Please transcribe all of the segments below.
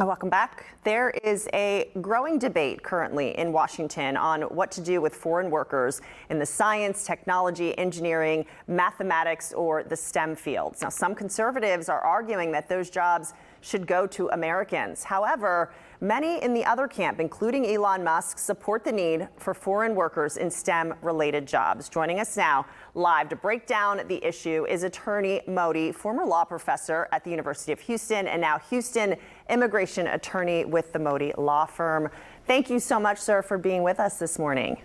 Welcome back. There is a growing debate currently in Washington on what to do with foreign workers in the science, technology, engineering, mathematics, or the STEM fields. Now, some conservatives are arguing that those jobs should go to Americans. However, many in the other camp, including Elon Musk, support the need for foreign workers in STEM-related jobs. Joining us now live to break down the issue is attorney Modi, former law professor at the University of Houston and now Houston immigration attorney with the Modi law firm. Thank you so much, sir, for being with us this morning.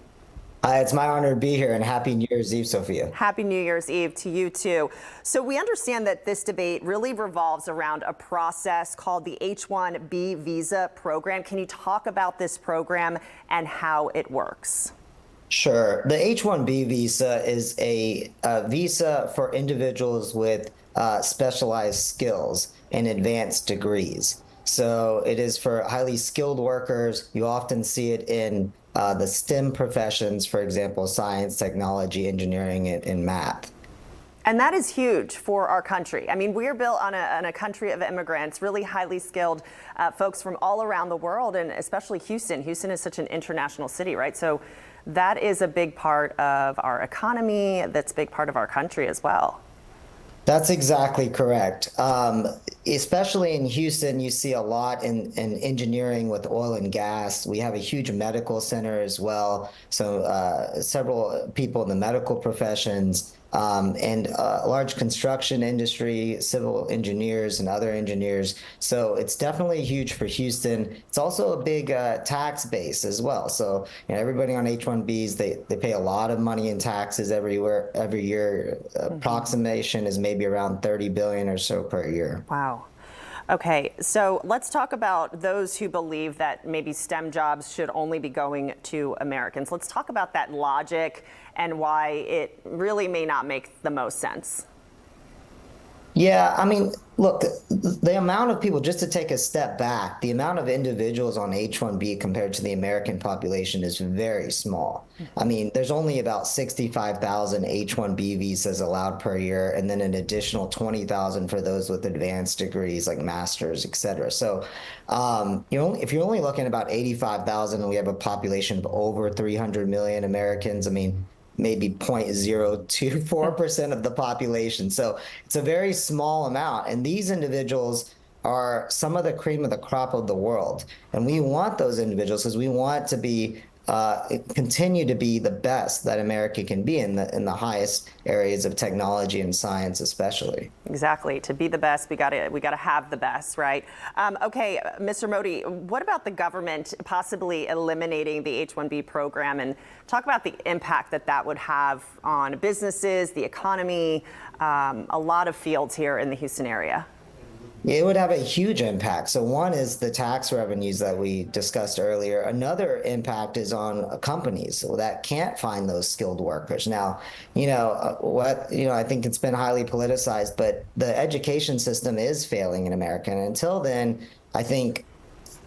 It's my honor to be here, and Happy New Year's Eve, Sophia. Happy New Year's Eve to you, too. So we understand that this debate really revolves around a process called the H1B Visa program. Can you talk about this program and how it works? Sure. The H1B visa is a visa for individuals with specialized skills and advanced degrees. So it is for highly skilled workers. You often see it in the STEM professions, for example, science, technology, engineering, and math. And that is huge for our country. I mean, we are built on a country of immigrants, really highly skilled folks from all around the world, and especially Houston. Houston is such an international city, right? So that is a big part of our economy. That's a big part of our country as well. That's exactly correct. Especially in Houston, you see a lot in engineering with oil and gas. We have a huge medical center as well. So several people in the medical professions and large construction industry, civil engineers and other engineers. So it's definitely huge for Houston. It's also a big tax base as well. So everybody on H-1Bs, they pay a lot of money in taxes every year. Approximation is maybe around 30 billion or so per year. Wow. Okay, so let's talk about those who believe that maybe STEM jobs should only be going to Americans. Let's talk about that logic and why it really may not make the most sense. Yeah, I mean, look, the amount of people, just to take a step back, the amount of individuals on H-1B compared to the American population is very small. I mean, there's only about 65,000 H-1B visas allowed per year, and then an additional 20,000 for those with advanced degrees like masters, et cetera. So if you're only looking at about 85,000 and we have a population of over 300 million Americans, I mean, maybe 0.024% of the population. So it's a very small amount. And these individuals are some of the cream of the crop of the world. And we want those individuals because we want to be continue to be the best that America can be in the highest areas of technology and science, especially. Exactly. To be the best, we got to have the best, right? Okay, Mr. Modi, what about the government possibly eliminating the H-1B program, and talk about the impact that would have on businesses, the economy, a lot of fields here in the Houston area? It would have a huge impact. So one is the tax revenues that we discussed earlier. Another impact is on companies that can't find those skilled workers. Now, I think it's been highly politicized, but the education system is failing in America. And until then, I think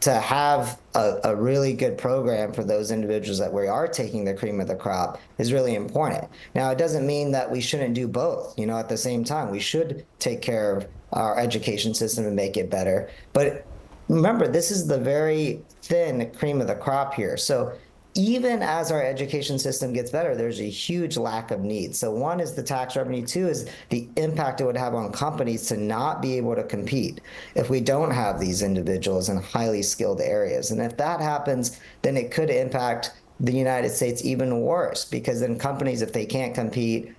to have a really good program for those individuals that we are taking the cream of the crop is really important. Now, it doesn't mean that we shouldn't do both. At the same time, we should take care of our education system and make it better. But remember, this is the very thin cream of the crop here. So even as our education system gets better, there's a huge lack of need. So one is the tax revenue, two is the impact it would have on companies to not be able to compete if we don't have these individuals in highly skilled areas. And if that happens, then it could impact the United States even worse, because then companies, if they can't compete,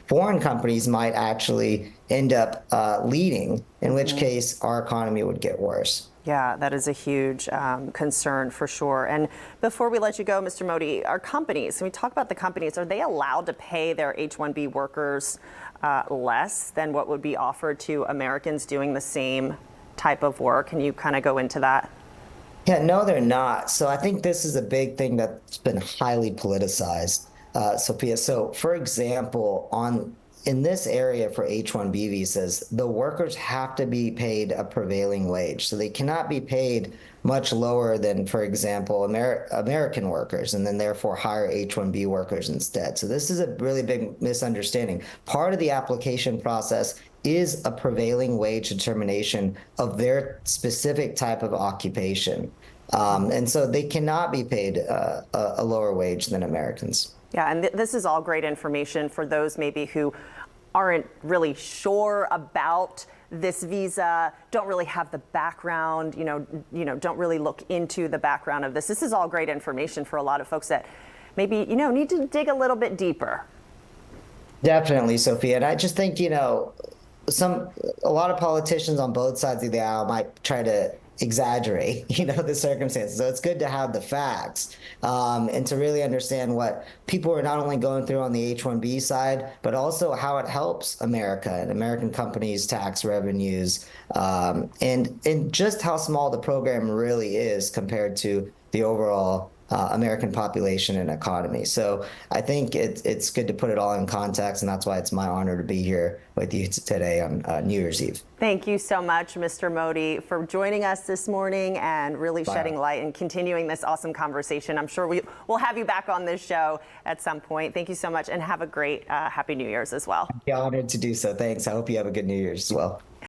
foreign companies might actually end up leading, in which case our economy would get worse. Yeah, that is a huge concern for sure. And before we let you go, Mr. Modi, our companies, when we talk about the companies, are they allowed to pay their H-1B workers less than what would be offered to Americans doing the same type of work? Can you kind of go into that? Yeah, no, they're not. So I think this is a big thing that's been highly politicized, Sophia. So, for example, in this area for H-1B visas, the workers have to be paid a prevailing wage. So they cannot be paid much lower than, for example, American workers, and then therefore hire H-1B workers instead. So this is a really big misunderstanding. Part of the application process is a prevailing wage determination of their specific type of occupation. And so they cannot be paid a lower wage than Americans. Yeah, and this is all great information for those maybe who aren't really sure about this visa, don't really have the background, don't really look into the background of this. This is all great information for a lot of folks that maybe, need to dig a little bit deeper. Definitely, Sophia. And I just think, a lot of politicians on both sides of the aisle might try to exaggerate, the circumstances. So it's good to have the facts and to really understand what people are not only going through on the H-1B side, but also how it helps America and American companies' tax revenues, and just how small the program really is compared to the overall American population and economy. So I think it's good to put it all in context, and that's why it's my honor to be here with you today on New Year's Eve. Thank you so much, Mr. Modi, for joining us this morning and really shedding light and continuing this awesome conversation. I'm sure we'll have you back on this show at some point. Thank you so much, and have a great Happy New Year's as well. I'd be honored to do so. Thanks. I hope you have a good New Year's as well.